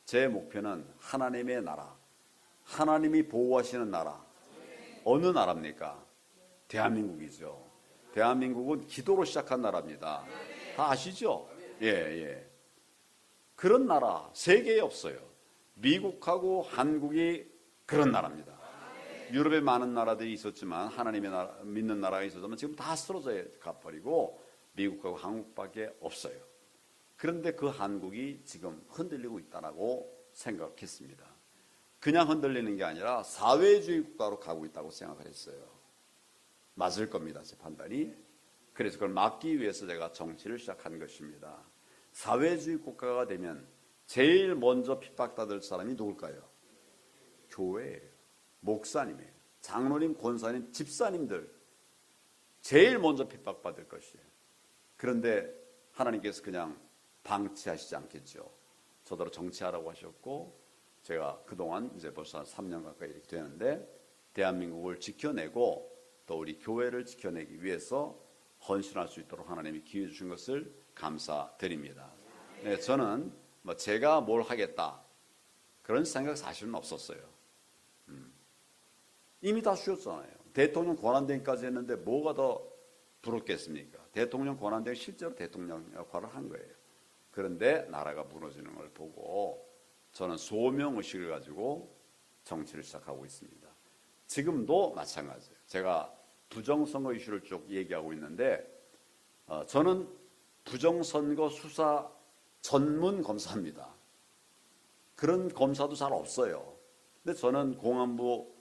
제 목표는 하나님의 나라, 하나님이 보호하시는 나라. 어느 나라입니까? 대한민국이죠. 대한민국은 기도로 시작한 나라입니다. 다 아시죠? 예. 그런 나라 세계에 없어요. 미국하고 한국이 그런 나라입니다. 유럽에 많은 나라들이 있었지만 하나님의 나라, 믿는 나라가 있었지만 지금 다 쓰러져 가버리고 미국하고 한국밖에 없어요. 그런데 그 한국이 지금 흔들리고 있다고 생각했습니다. 그냥 흔들리는 게 아니라 사회주의 국가로 가고 있다고 생각을 했어요. 맞을 겁니다, 제 판단이. 그래서 그걸 막기 위해서 제가 정치를 시작한 것입니다. 사회주의 국가가 되면 제일 먼저 핍박받을 사람이 누굴까요? 교회예요. 목사님이에요. 장로님, 권사님, 집사님들 제일 먼저 핍박받을 것이에요. 그런데 하나님께서 그냥 방치하시지 않겠죠. 저더러 정치하라고 하셨고 제가 그동안 이제 벌써 3년 가까이 이렇게 되는데 대한민국을 지켜내고 또 우리 교회를 지켜내기 위해서 헌신할 수 있도록 하나님이 기회 주신 것을 감사드립니다. 네, 저는 뭐 제가 뭘 하겠다 그런 생각 사실은 없었어요. 이미 다 쉬었잖아요. 대통령 권한대행까지 했는데 뭐가 더 부럽겠습니까? 대통령 권한대행 실제로 대통령 역할을 한 거예요. 그런데 나라가 무너지는 걸 보고 저는 소명의식을 가지고 정치를 시작하고 있습니다. 지금도 마찬가지예요. 제가 부정선거 이슈를 쭉 얘기하고 있는데 저는 부정선거 수사 전문 검사입니다. 그런 검사도 잘 없어요. 근데 저는 공안부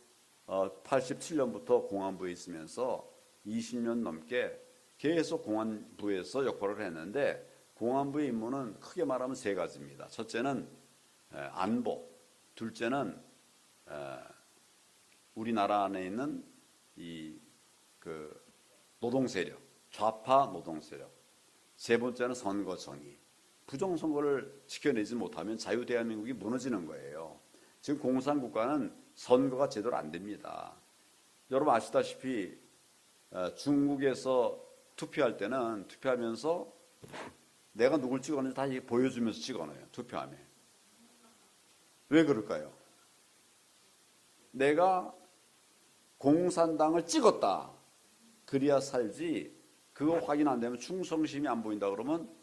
87년부터 공안부에 있으면서 20년 넘게 계속 공안부에서 역할을 했는데 공안부의 임무는 크게 말하면 세 가지입니다. 첫째는 안보, 둘째는 우리나라 안에 있는 그 노동세력, 좌파 노동세력, 세 번째는 선거 정의. 부정선거를 지켜내지 못하면 자유대한민국이 무너지는 거예요. 지금 공산국가는 선거가 제대로 안 됩니다. 여러분 아시다시피 중국에서 투표할 때는 투표하면서 내가 누굴 찍었는지 다 보여주면서 찍어놔요. 투표하면. 왜 그럴까요? 내가 공산당을 찍었다. 그래야 살지. 그거 확인 안 되면 충성심이 안 보인다 그러면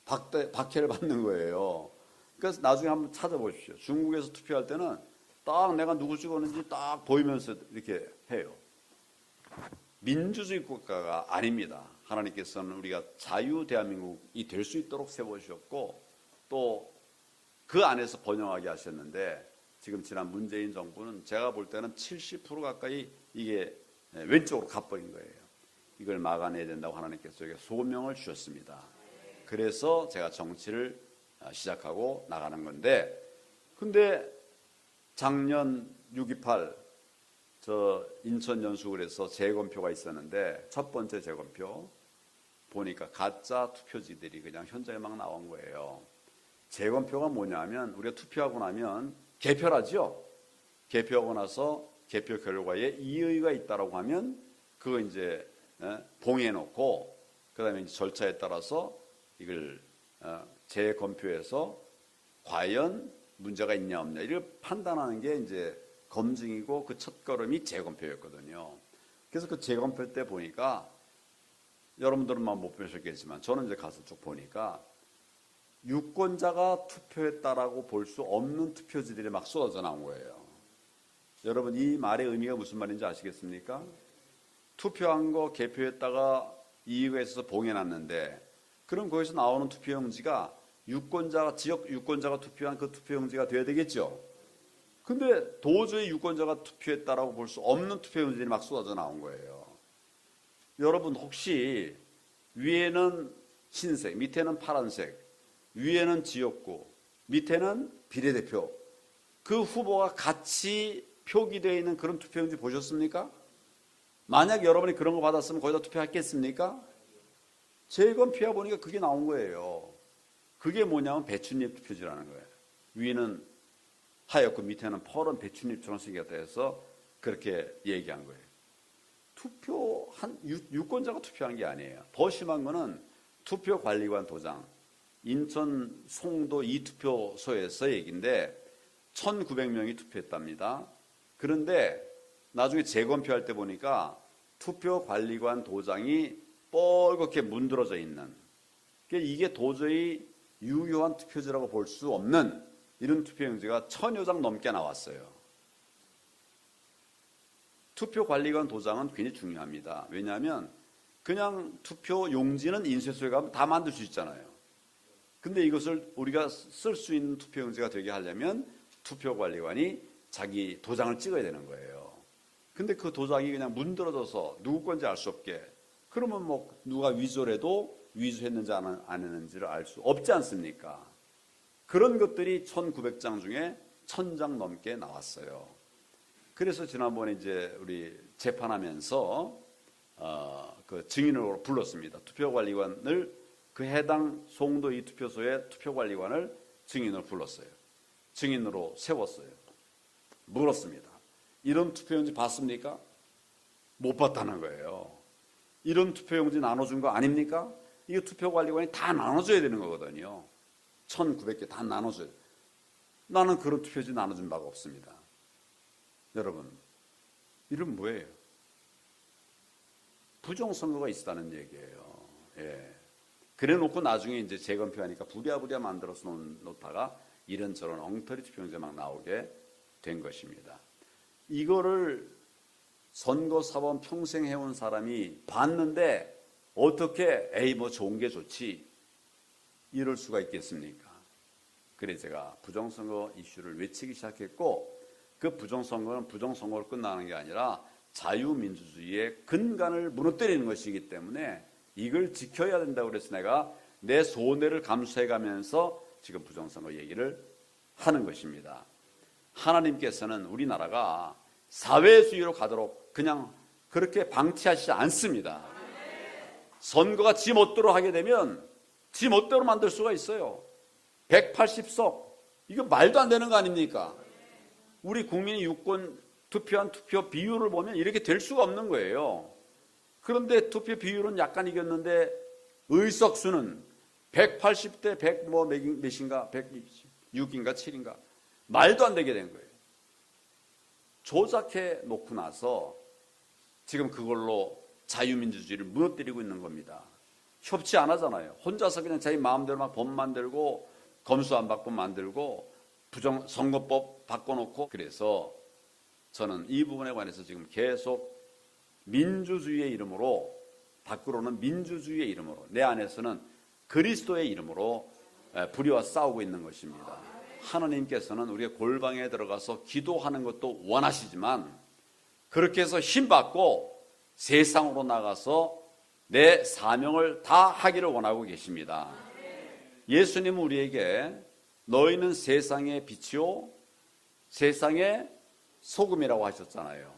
박해를 받는 거예요. 그래서 나중에 한번 찾아보십시오. 중국에서 투표할 때는 딱 내가 누구 찍었는지 딱 보이면서 이렇게 해요. 민주주의 국가가 아닙니다. 하나님께서는 우리가 자유 대한민국이 될 수 있도록 세워주셨고 또 그 안에서 번영하게 하셨는데 지금 지난 문재인 정부는 제가 볼 때는 70% 가까이 이게 왼쪽으로 가버린 거예요. 이걸 막아내야 된다고 하나님께서 저에게 소명을 주셨습니다. 그래서 제가 정치를 시작하고 나가는 건데 근데 작년 6.28 저 인천 연수구에서 재검표가 있었는데 첫 번째 재검표 보니까 가짜 투표지들이 그냥 현장에 막 나온 거예요. 재검표가 뭐냐면 우리가 투표하고 나면 개표를 하죠. 개표하고 나서 개표 결과에 이의가 있다라고 하면 그거 이제 봉해놓고 그다음에 이제 절차에 따라서 이걸 재검표해서 과연 문제가 있냐 없냐 이걸 판단하는 게 이제 검증이고 그 첫걸음이 재검표였거든요. 그래서 그 재검표 때 보니까 여러분들은 못 보셨겠지만 저는 이제 가서 쭉 보니까 유권자가 투표했다라고 볼 수 없는 투표지들이 막 쏟아져 나온 거예요. 여러분 이 말의 의미가 무슨 말인지 아시겠습니까? 투표한 거 개표했다가 이의가 있어서 봉해놨는데 그럼 거기서 나오는 투표용지가 지역 유권자가 투표한 그 투표용지가 돼야 되겠죠. 근데 도저히 유권자가 투표했다라고 볼 수 없는 투표용지들이 막 쏟아져 나온 거예요. 여러분 혹시 위에는 흰색, 밑에는 파란색, 위에는 지역구, 밑에는 비례대표 그 후보가 같이 표기되어 있는 그런 투표용지 보셨습니까? 만약 여러분이 그런 거 받았으면 거기다 투표했겠습니까? 재검표해 보니까 그게 나온 거예요. 그게 뭐냐면 배춧잎 투표지라는 거예요. 위는 하얗고 밑에는 퍼런 배춧잎처럼 생겼다 해서 그렇게 얘기한 거예요. 유권자가 투표하는 게 아니에요. 더 심한 거는 투표관리관 도장, 인천 송도 이 투표소에서 얘기인데 1900명이 투표했답니다. 그런데 나중에 재검표할 때 보니까 투표관리관 도장이 뻘겋게 문드러져 있는, 이게 도저히 유효한 투표지라고 볼 수 없는 이런 투표용지가 1000여 장 넘게 나왔어요. 투표관리관 도장은 굉장히 중요합니다. 왜냐하면 그냥 투표용지는 인쇄소에 가면 다 만들 수 있잖아요. 근데 이것을 우리가 쓸 수 있는 투표용지가 되게 하려면 투표관리관이 자기 도장을 찍어야 되는 거예요. 근데 그 도장이 그냥 문드러져서 누구 건지 알 수 없게, 그러면 뭐 누가 위조해도 위조했는지 안 했는지를 알 수 없지 않습니까? 그런 것들이 1900장 중에 1000장 넘게 나왔어요. 그래서 지난번에 이제 우리 재판하면서 그 증인으로 불렀습니다. 투표관리관을, 그 해당 송도 이 투표소의 투표관리관을 증인으로 불렀어요. 증인으로 세웠어요. 물었습니다. 이런 투표용지 봤습니까? 못 봤다는 거예요. 이런 투표용지 나눠준 거 아닙니까? 이거 투표관리관이 다 나눠줘야 되는 거거든요. 1900개 다 나눠줘야 돼요. 나는 그런 투표용지 나눠준 바가 없습니다. 여러분, 이건 뭐예요? 부정선거가 있다는 얘기예요. 예. 그래 놓고 나중에 이제 재검표하니까 부랴부랴 만들어서 놓다가 이런저런 엉터리 투표용지 막 나오게 된 것입니다. 이거를 선거사범 평생 해온 사람이 봤는데 어떻게 뭐 좋은 게 좋지 이럴 수가 있겠습니까? 그래서 제가 부정선거 이슈를 외치기 시작했고, 그 부정선거는 부정선거로 끝나는 게 아니라 자유민주주의의 근간을 무너뜨리는 것이기 때문에 이걸 지켜야 된다고 그래서 내가 내 손해를 감수해가면서 지금 부정선거 얘기를 하는 것입니다. 하나님께서는 우리나라가 사회주의로 가도록 그냥 그렇게 방치하시지 않습니다. 선거가 지 멋대로 하게 되면 지 멋대로 만들 수가 있어요. 180석, 이거 말도 안 되는 거 아닙니까? 우리 국민이 유권 투표한 투표 비율을 보면 이렇게 될 수가 없는 거예요. 그런데 투표 비율은 약간 이겼는데 의석수는 180대 100 뭐 몇인가 106인가 7인가 말도 안 되게 된 거예요. 조작해 놓고 나서 지금 그걸로 자유민주주의를 무너뜨리고 있는 겁니다. 협치 안 하잖아요. 혼자서 그냥 자기 마음대로 막 법 만들고 검수안박법 만들고 선거법 바꿔놓고, 그래서 저는 이 부분에 관해서 지금 계속 민주주의의 이름으로, 밖으로는 민주주의의 이름으로, 내 안에서는 그리스도의 이름으로 불의와 싸우고 있는 것입니다. 하나님께서는 우리가 골방에 들어가서 기도하는 것도 원하시지만 그렇게 해서 힘받고 세상으로 나가서 내 사명을 다 하기를 원하고 계십니다. 예수님은 우리에게 너희는 세상의 빛이요 세상의 소금이라고 하셨잖아요.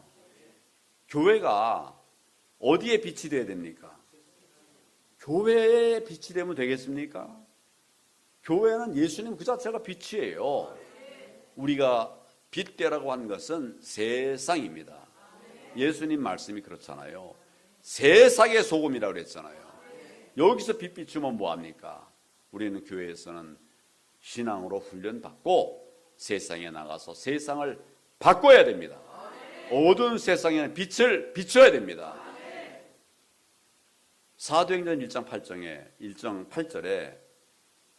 교회가 어디에 빛이 되어야 됩니까? 교회에 빛이 되면 되겠습니까? 교회는 예수님 그 자체가 빛이에요. 우리가 빛되라고 한 것은 세상입니다. 예수님 말씀이 그렇잖아요. 세상의 소금이라고 그랬잖아요. 여기서 빛 비추면 뭐합니까? 우리는 교회에서는 신앙으로 훈련받고 세상에 나가서 세상을 바꿔야 됩니다. 어두운 세상에는 빛을 비춰야 됩니다. 사도행전 1장 8절에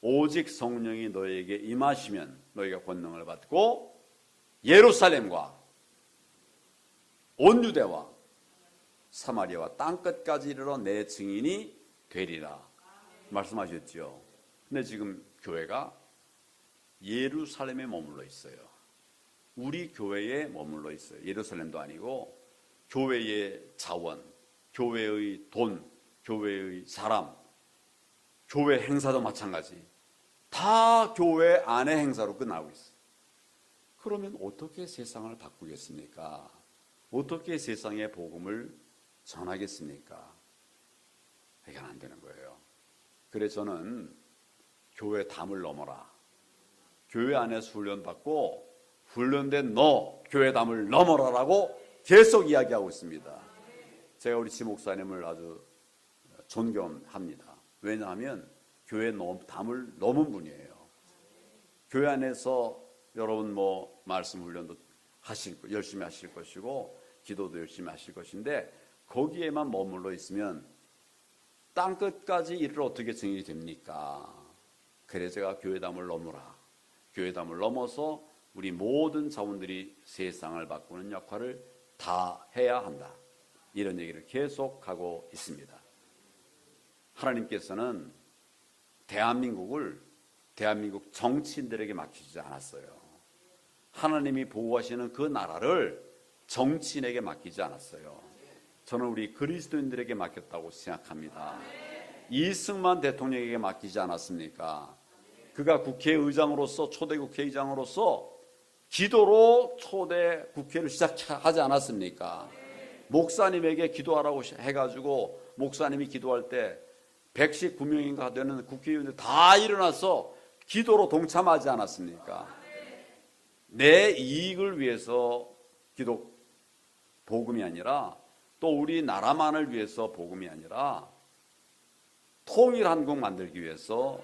오직 성령이 너희에게 임하시면 너희가 권능을 받고 예루살렘과 온 유대와 사마리아와 땅끝까지 이르러 내 증인이 되리라 말씀하셨죠. 근데 지금 교회가 예루살렘에 머물러 있어요. 우리 교회에 머물러 있어요. 예루살렘도 아니고 교회의 자원, 교회의 돈, 교회의 사람, 교회 행사도 마찬가지. 다 교회 안의 행사로 끝나고 있어요. 그러면 어떻게 세상을 바꾸겠습니까? 어떻게 세상의 복음을 전하겠습니까? 이건 안 되는 거예요. 그래서 저는 교회 담을 넘어라. 교회 안에서 훈련받고 훈련된 너 교회 담을 넘어라라고 계속 이야기하고 있습니다. 제가 우리 지 목사님을 아주 존경합니다. 왜냐하면 교회 담을 넘은 분이에요. 교회 안에서 여러분 말씀 훈련도 열심히 하실 것이고 기도도 열심히 하실 것인데 거기에만 머물러 있으면 땅 끝까지 이를 어떻게 증인이 됩니까? 그래서 제가 교회담을 넘으라. 교회담을 넘어서 우리 모든 자원들이 세상을 바꾸는 역할을 다 해야 한다. 이런 얘기를 계속하고 있습니다. 하나님께서는 대한민국 정치인들에게 맡기지 않았어요. 하나님이 보호하시는 그 나라를 정치인에게 맡기지 않았어요. 저는 우리 그리스도인들에게 맡겼다고 생각합니다. 이승만 대통령에게 맡기지 않았습니까? 그가 국회의장으로서 초대 국회의장으로서 기도로 초대 국회를 시작하지 않았습니까? 목사님에게 기도하라고 해가지고 목사님이 기도할 때 119명인가 되는 국회의원들 다 일어나서 기도로 동참하지 않았습니까? 내 이익을 위해서 복음이 아니라 또 우리 나라만을 위해서 복음이 아니라 통일한국 만들기 위해서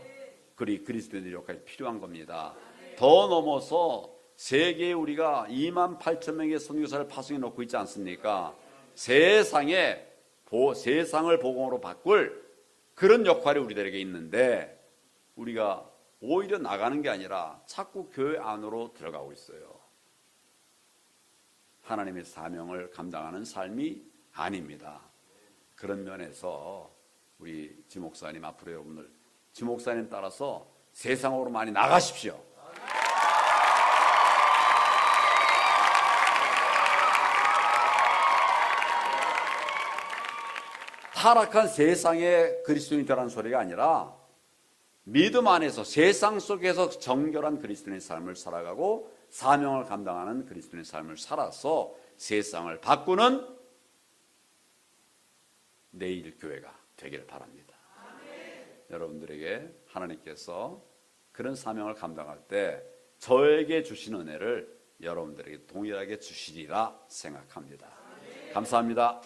그리스도인의 역할이 필요한 겁니다. 더 넘어서 세계에 우리가 28,000명의 선교사를 파송해 놓고 있지 않습니까? 세상을 복음으로 바꿀 그런 역할이 우리들에게 있는데 우리가 오히려 나가는 게 아니라 자꾸 교회 안으로 들어가고 있어요. 하나님의 사명을 감당하는 삶이 아닙니다. 그런 면에서 우리 지 목사님 앞으로 여러분들 지 목사님 따라서 세상으로 많이 나가십시오. 타락한 세상의 그리스도인이 되라는 소리가 아니라 믿음 안에서 세상 속에서 정결한 그리스도인의 삶을 살아가고 사명을 감당하는 그리스도인의 삶을 살아서 세상을 바꾸는 내일 교회가 되기를 바랍니다. 여러분들에게 하나님께서 그런 사명을 감당할 때 저에게 주신 은혜를 여러분들에게 동일하게 주시리라 생각합니다. 감사합니다.